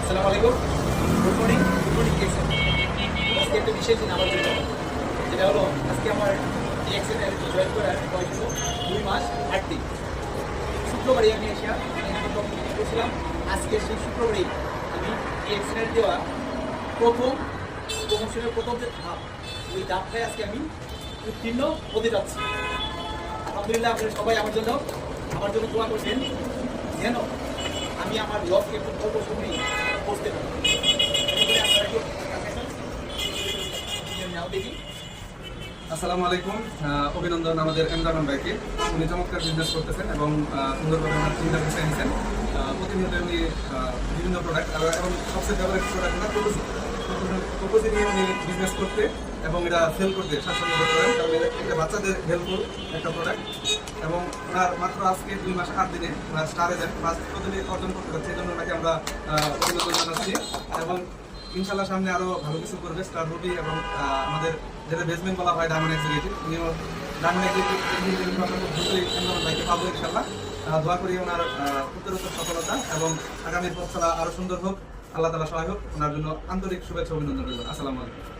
আসসালামু আলাইকুম, good morning কেসেন। আজকে একটা বিশেষ দিন আমার জন্য, যেটা হলো আজকে আমার ডিএক্সএনের জয়েন করার বয়স হলো 2 মাস 8 দিন। শুক্রবারই আমি এসে কমপ্লিট করেছিলাম। আজকে সেই শুক্রবারই আমি ডিএক্সএনের দেওয়া প্রথম প্রমোশনের প্রথম যে ধাপ, ওই ধাপটায় আজকে আমি উত্তীর্ণ হতে যাচ্ছি। আলহামদুলিল্লাহ, আপনারা সবাই আমার জন্য দোয়া করছেন যেন আমি আমার লক্ষ্যে খুব অল্প সময়ে পৌঁছতে পারি। দেখি। আসসালামু আলাইকুম, অভিনন্দন আমাদের এমরান ভাইকে। উনি চমৎকার বিজনেস করতেছেন এবং সুন্দরভাবে আমার চিন্তা বিষয় নিয়েছেন। প্রতিনিয়ত উনি বিভিন্ন প্রোডাক্ট এবং সবচেয়ে ফেভারিট প্রোডাক্ট ওনার প্রপোজি নিয়ে উনি বিজনেস করতে এবং এটা সেল করতে স্বাচ্ছন্দ্য বোধ করেন, কারণ এটা বাচ্চাদের হেল্পফুল একটা প্রোডাক্ট। এবং ওনার মাত্র আজকে 2 মাস 8 দিনে ওনার স্টার এজেন্ট ফার্স্ট পদবি অর্জন করতে পারছে, এই জন্য ওনাকে আমরা অভিনন্দন জানাচ্ছি। এবং ইনশাল্লাহ সামনে আরও ভালো কিছু করবে স্টার রবি এবং আমাদের যেটা বেসমেন্ট বলা হয় ডায়মন্ড এক্সিকিউটিভ, উনিও ডায়মন্ড এক্সিকিউটিভ দ্রুতই এমন বাইকে পাবো ইনশাল্লাহ। দোয়া করি ওনার উত্তরোত্তর সফলতা এবং আগামী পথ চলা আরও সুন্দর হোক। আল্লাহ তাআলা সহায় হোক। ওনার জন্য আন্তরিক শুভেচ্ছা অভিনন্দন রইল। আসসালামু আলাইকুম।